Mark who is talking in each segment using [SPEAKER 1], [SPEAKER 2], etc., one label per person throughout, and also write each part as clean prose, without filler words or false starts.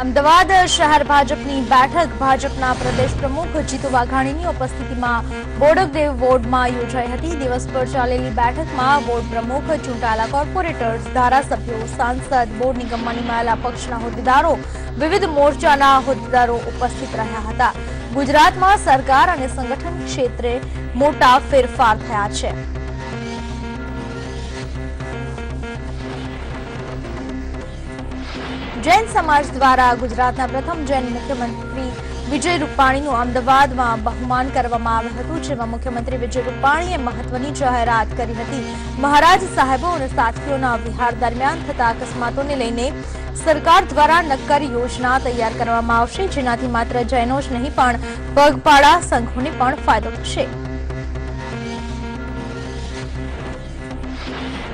[SPEAKER 1] અમદાવાદ શહેર ભાજપની બેઠક ભાજપના પ્રદેશ પ્રમુખ જીતુ વાઘાણીની ઉપસ્થિતિમાં બોડકદેવ વોર્ડમાં યોજાઈ હતી। દિવસ પર ચાલેલી બેઠકમાં વોર્ડ પ્રમુખ, ચૂંટાયેલા કોર્પોરેટર્સ, ધારાસભ્યો, સાંસદ, બોર્ડ નિગમમાં નિમાયેલા પક્ષના હોદ્દેદારો, વિવિધ મોરચાના હોદ્દેદારો ઉપસ્થિત રહ્યા હતા। ગુજરાતમાં સરકાર અને સંગઠન ક્ષેત્રે મોટા ફેરફાર થયા છે। जैन समाज द्वारा गुजरातना प्रथम जैन मुख्यमंत्री विजय रूपाणीનું અમદાવાદમાં બહુમાન કરવામાં આવ્યું હતું, જેમાં મુખ્યમંત્રી વિજય રૂપાણીએ મહત્વની જાહેરાત કરી હતી। મહારાજ સાહેબો અને સાથીઓના વિહાર દરમિયાન થતા અકસ્માતોને લઈને સરકાર દ્વારા નક્કર યોજના તૈયાર કરવામાં આવશે, જેનાથી માત્ર જૈનો જ નહીં પણ પગપાળા સંઘોને પણ ફાયદો થશે।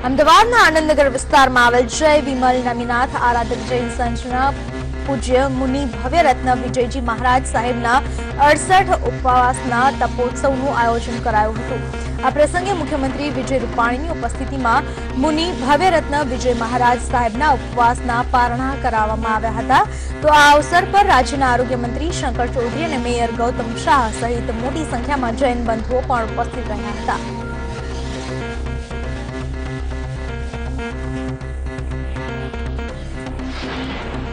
[SPEAKER 1] અમદાવાદના આનંદનગર વિસ્તારમાં આવેલ જય વિમલ નમીનાથ આરાધક જૈન સંઘના પૂજ્ય મુનિ ભવ્યરત્ન વિજયજી મહારાજ સાહેબના 68 ઉપવાસના તપોત્સવનું આયોજન કરાયું હતું। આ પ્રસંગે મુખ્યમંત્રી વિજય રૂપાણીની ઉપસ્થિતિમાં મુનિ ભવ્યરત્ન વિજય મહારાજ સાહેબના ઉપવાસના પારણા કરાવવામાં આવ્યા હતા। તો આ અવસર પર રાજ્યના આરોગ્ય મંત્રી શંકર ચૌધરી અને મેયર ગૌતમ શાહ સહિત મોટી સંખ્યામાં જૈન બંધુઓ પણ ઉપસ્થિત રહ્યા હતા।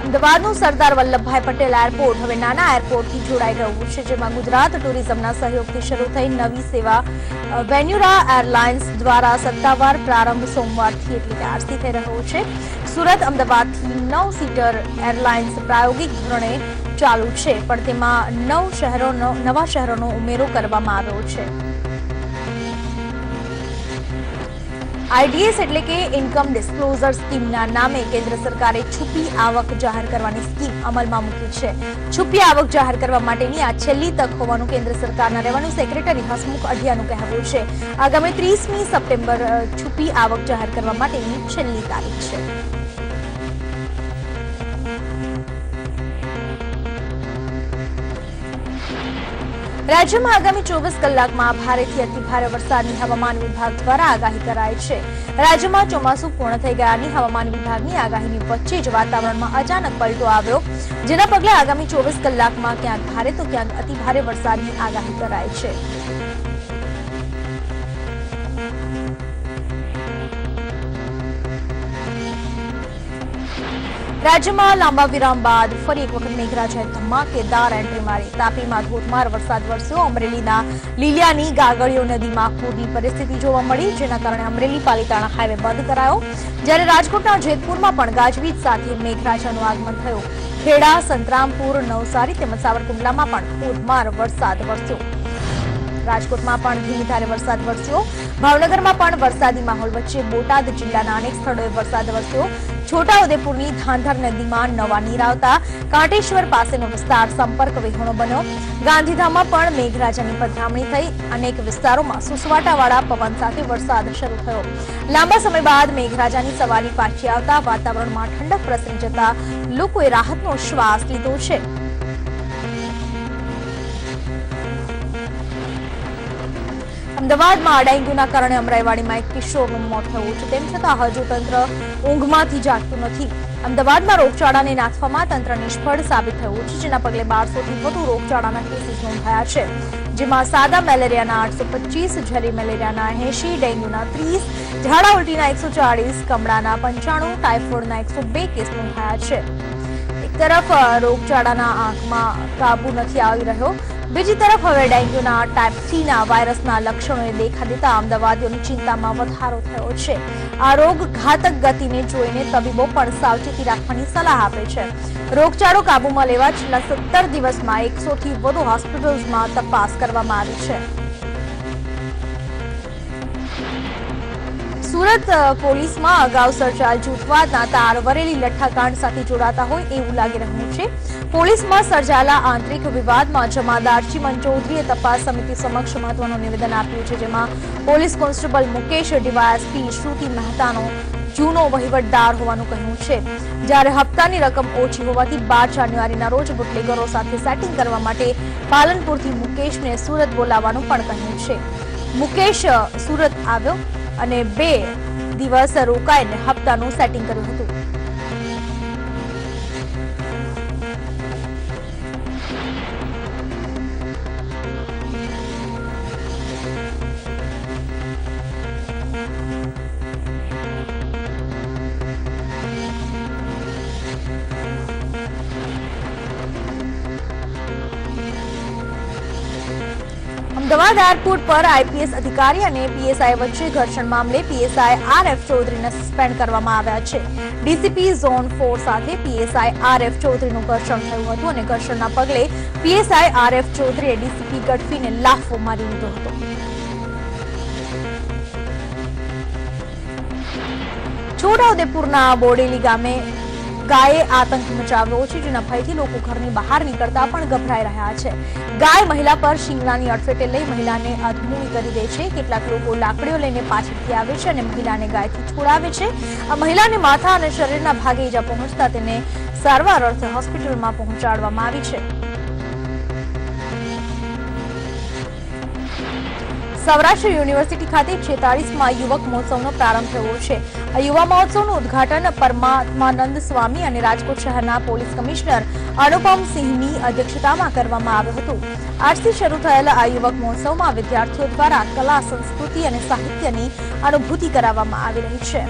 [SPEAKER 1] અમદાવાદનું સરદાર વલ્લભભાઈ પટેલ એરપોર્ટ હવે નાના એરપોર્ટથી જોડાઈ ગયું છે, જેમાં ગુજરાત ટુરિઝમના સહયોગથી શરૂ થઈ નવી સેવા વેન્યુરા એરલાઇન્સ દ્વારા સત્તાવાર પ્રારંભ સોમવારથી એટલે કે આજથી થઈ રહ્યો છે। સુરત અમદાવાદથી 9 સીટર એરલાઇન્સ પ્રાયોગિક ધોરણે ચાલુ છે, પણ તેમાં નવા શહેરોનો ઉમેરો કરવામાં આવ્યો છે। આઈડીએસ એટલે કે ઇન્કમ ડિસ્ક્લોઝર સ્કીમના નામે કેન્દ્ર સરકારે છુપી આવક જાહેર કરવાની સ્કીમ અમલમાં મૂકી છે। છુપી આવક જાહેર કરવા માટેની આ છેલ્લી તક હોવાનું કેન્દ્ર સરકારના રેવન્યુ સેક્રેટરી હસમુખ અઢિયાનું કહેવું છે। આગામી 30મી સપ્ટેમ્બર છુપી આવક જાહેર કરવા માટેની છેલ્લી તારીખ છે। રાજ્યમાં આગામી 24 કલાકમાં ભારેથી અતિભારે વરસાદની હવામાન વિભાગ દ્વારા આગાહી કરાઈ છે। રાજ્યમાં ચોમાસું પૂર્ણ થઈ ગયાની હવામાન વિભાગની આગાહીની વચ્ચે જ વાતાવરણમાં અચાનક પલટો આવ્યો, જેના પગલે આગામી 24 કલાકમાં ક્યાંક ભારે તો ક્યાંક અતિભારે વરસાદની આગાહી કરાઈ છે। રાજ્યમાં લાંબા વિરામ બાદ ફરી એક વખત મેઘરાજાએ ધમાકેદાર એન્ટ્રી મારી। તાપીમાં ધોધમાર વરસાદ વરસ્યો। અમરેલીના લીલિયાની ગાગડીઓ નદીમાં પૂરની પરિસ્થિતિ જોવા મળી, જેના કારણે અમરેલી પાલીતાણા હાઈવે બંધ કરાયો, જ્યારે રાજકોટના જેતપુરમાં પણ ગાજવીજ સાથે મેઘરાજાનું આગમન થયું। ખેડા, સંતરામપુર, નવસારી તેમજ સાવરકુંડલામાં પણ ધોધમાર વરસાદ વરસ્યો। રાજકોટમાં પણ ધીમી ધારે વરસાદ વરસ્યો। ભાવનગરમાં પણ વરસાદી માહોલ વચ્ચે બોટાદ જિલ્લાના અનેક સ્થળોએ વરસાદ વરસ્યો। છોટાઉદેપુરની ધાંધર નદીમાં નવા નીર આવતા કાંટેશ્વર પાસેનો વિસ્તાર સંપર્ક વિહોણો બન્યો। ગાંધીધામમાં પણ મેઘરાજાની પધરામણી થઈ। અનેક વિસ્તારોમાં સુસવાટાવાળા પવન સાથે વરસાદ શરૂ થયો। લાંબા સમય બાદ મેઘરાજાની સવારી પાછી આવતા વાતાવરણમાં ઠંડક પ્રસરી જતા લોકોએ રાહતનો શ્વાસ લીધો છે। અમદાવાદમાં ડેન્ગ્યુના કારણે અમરાઈવાડીમાં એક કિશોરનું મોત થયું છે, તેમ છતાં હજુ તંત્ર ઊંઘમાંથી જાગતું નથી। અમદાવાદમાં રોગચાળાને નાથવામાં તંત્ર નિષ્ફળ સાબિત થયું છે, જેના પગલે 1200થી વધુ રોગચાળાના કેસીસ નોંધાયા છે, જેમાં સાદા મેલેરિયાના 825, ઝેરી મેલેરિયાના 80, ડેન્ગ્યુના 30, ઝાડા ઉલટીના 140, કમળાના 95, ટાઇફોઇડના 102 કેસ નોંધાયા છે। એક તરફ રોગચાળાના આંકમાં કાબુ નથી આવી રહ્યો, બીજી તરફ હવે ડેન્ગ્યુના ટાઇપ 3ના વાયરસના લક્ષણોએ દેખા દેતા અમદાવાદીઓની ચિંતામાં વધારો થયો છે। આ રોગ ઘાતક ગતિને જોઈને તબીબો પણ સાવચેતી રાખવાની સલાહ આપે છે। રોગચાળો કાબૂમાં લેવા છેલ્લા 17 દિવસમાં 100થી વધુ હોસ્પિટલ્સમાં તપાસ કરવામાં આવી છે। સુરત પોલીસમાં અગાઉ સર્જાયેલ જૂથવાદના તાર વરેલી લઠ્ઠાકાંડ સાથે જોડાતા હોય એવું લાગી રહ્યું છે। પોલીસમાં સર્જાયેલા આંતરિક વિવાદમાં જમાદાર ચિમન ચૌધરીએ તપાસ સમિતિ સમક્ષ મહત્વનું નિવેદન આપ્યું છે, જેમાં પોલીસ કોન્સ્ટેબલ મુકેશ, ડીવાયએસપી શ્રુતિ મહેતાનો જૂનો વહીવટદાર હોવાનું કહ્યું છે, જ્યારે હપ્તાની રકમ ઓછી હોવાથી 12 જાન્યુઆરીના રોજ બુટલેગરો સાથે સેટિંગ કરવા માટે પાલનપુરથી મુકેશને સુરત બોલાવવાનું પણ કહ્યું છે। મુકેશ સુરત આવ્યો અને 2 દિવસ રોકાઈને હપ્તાનું સેટિંગ કર્યું હતું। અમદાવાદ એરપોર્ટ પર આઈપીએસ અધિકારી અને પીએસઆઈ વચ્ચે ઘર્ષણ મામલે પીએસઆઈ આરએફ ચૌધરીને સસ્પેન્ડ કરવામાં આવ્યા છે. ડીસીપી ઝોન 4 સાથે પીએસઆઈ આરએફ ચૌધરીનું ઘર્ષણ થયું હતું અને ઘર્ષણના પગલે પીએસઆઈ આરએફ ચૌધરીએ ડીસીપી ગઢવીને લાફો મારી દીધો હતો. છોટાઉદેપુરના બોડેલી ગામે ગાયે આતંક મચાવ્યો છે, જેના ભયથી લોકો ઘરની બહાર નીકળતા પણ ગભરાઈ રહ્યા છે. ગાય મહિલા પર શિંગડાની અડફેટે લઈ મહિલાને અધમૂળી કરી દે છે. કેટલાક લોકો લાકડીઓ લઈને પાછળથી આવે છે અને મહિલાને ગાયથી છોડાવે છે. આ મહિલાને માથા અને શરીરના ભાગે ઈજા પહોંચતા તેને સારવાર અર્થે હોસ્પિટલમાં પહોંચાડવામાં આવી છે. સૌરાષ્ટ્ર યુનિવર્સિટી ખાતે 46મા યુવક મહોત્સવનો પ્રારંભ થયો છે. આ યુવા મહોત્સવનું ઉદ્ઘાટન પરમાત્માનંદ સ્વામી અને રાજકોટ શહેરના પોલીસ કમિશનર અનુપમસિંહની અધ્યક્ષતામાં કરવામાં આવ્યું હતું. આજથી શરૂ થયેલા આ યુવક મહોત્સવમાં વિદ્યાર્થીઓ દ્વારા કલા, સંસ્કૃતિ અને સાહિત્યની અનુભૂતિ કરાવવામાં આવી રહી છે.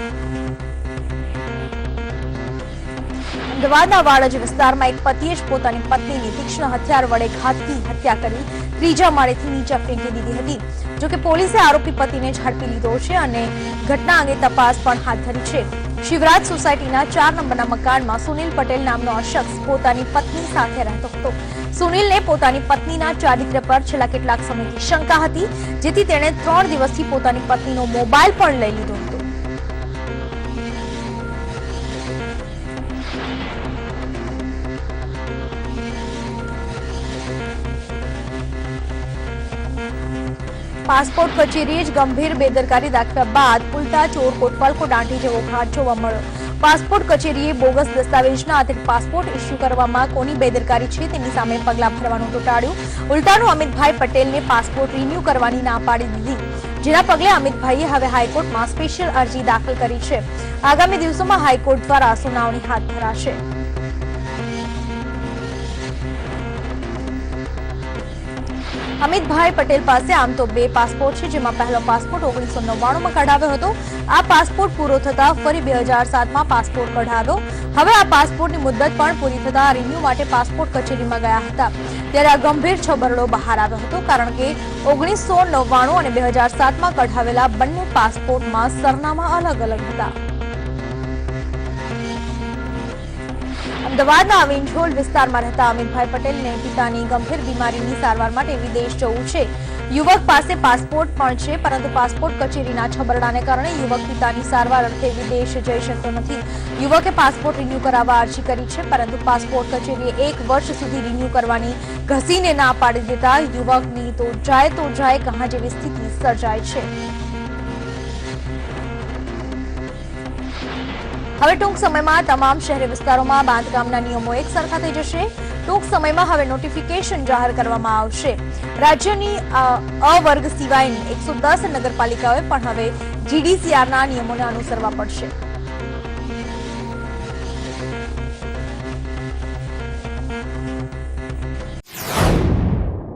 [SPEAKER 1] અમદાવાદના વાડજ વિસ્તારમાં એક પતિએ જ પોતાની પત્નીની તીક્ષ્ણ હથિયાર વડે ઘાતકી હત્યા કરી ત્રીજા માળેથી નીચે ફેંકી દીધી હતી. જોકે પોલીસે આરોપી પતિને ઝડપી લીધો છે અને ઘટના અંગે તપાસ પણ હાથ ધરી છે. શિવરાજ સોસાયટીના 4 નંબરના મકાનમાં સુનિલ પટેલ નામનો આ શખ્સ પોતાની પત્ની સાથે રહેતો હતો. સુનિલને પોતાની પત્નીના ચારિત્ર્ય પર છેલ્લા કેટલાક સમયથી શંકા હતી, જેથી તેણે 3 દિવસથી પોતાની પત્નીનો મોબાઈલ પણ લઈ લીધો હતો. પાસપોર્ટ કચેરીએ જ ગંભીર બેદરકારી દાખવ્યા બાદ ઉલટા ચોર કોટવાલ દાંડી જેવો ઘાટ જોવા મળ્યો. પાસપોર્ટ કચેરીએ બોગસ દસ્તાવેજના આધારે પાસપોર્ટ ઇસ્યુ કરવામાં કોની બેદરકારી છે તેની સામે પગલાં ભરવાનું તો ટાળ્યું. ઉલટાનું અમિતભાઈ પટેલને પાસપોર્ટ રિન્યુ કરવાની ના પાડી દીધી, જેના પગલે અમિતભાઈએ હવે હાઈકોર્ટમાં સ્પેશિયલ અરજી દાખલ કરી છે. આગામી દિવસોમાં હાઈકોર્ટ દ્વારા સુનાવણી હાથ ધરાશે. અમિતભાઈ પટેલ પાસે આમ તો 2 પાસપોર્ટ છે, જેમાં પહેલો પાસપોર્ટ 1999માં કઢાવ્યો હતો. આ પાસપોર્ટ પૂરો થતા ફરી 2007માં પાસપોર્ટ કઢાવ્યો. હવે આ પાસપોર્ટની મુદત પણ પૂરી થતા રિન્યુ માટે પાસપોર્ટ કચેરીમાં ગયા હતા. ત્યારે આ ગંભીર છબરડો બહાર આવ્યો હતો, કારણ કે 1999 અને 2007માં કઢાવેલા બંને પાસપોર્ટમાં સરનામા અલગ અલગ હતા. અમદાવાદના વિંછોલ વિસ્તારમાં રહેતા અમિતભાઈ પટેલને પિતાની ગંભીર બીમારીની સારવાર માટે વિદેશ જવું છે. યુવક પાસે પાસપોર્ટ પણ છે, પરંતુ પાસપોર્ટ કચેરીના છબરડાને કારણે યુવક પિતાની સારવાર અર્થે વિદેશ જઈ શકતો નથી. યુવકે પાસપોર્ટ રિન્યુ કરાવવા અરજી કરી છે, પરંતુ પાસપોર્ટ કચેરીએ 1 વર્ષ સુધી રિન્યુ કરવાની ઘસીને ના પાડી દેતા યુવકની તો જાય કહાં જેવી સ્થિતિ સર્જાય છે. હવે ટૂંક સમયમાં તમામ શહેરી વિસ્તારોમાં બાંધકામના નિયમો એક સરખા થઈ જશે. ટૂંક સમયમાં હવે નોટિફિકેશન જાહેર કરવામાં આવશે. રાજ્યની અ વર્ગ સિવાયની 110 નગરપાલિકાઓએ પણ હવે GDCRના નિયમોને અનુસરવા પડશે.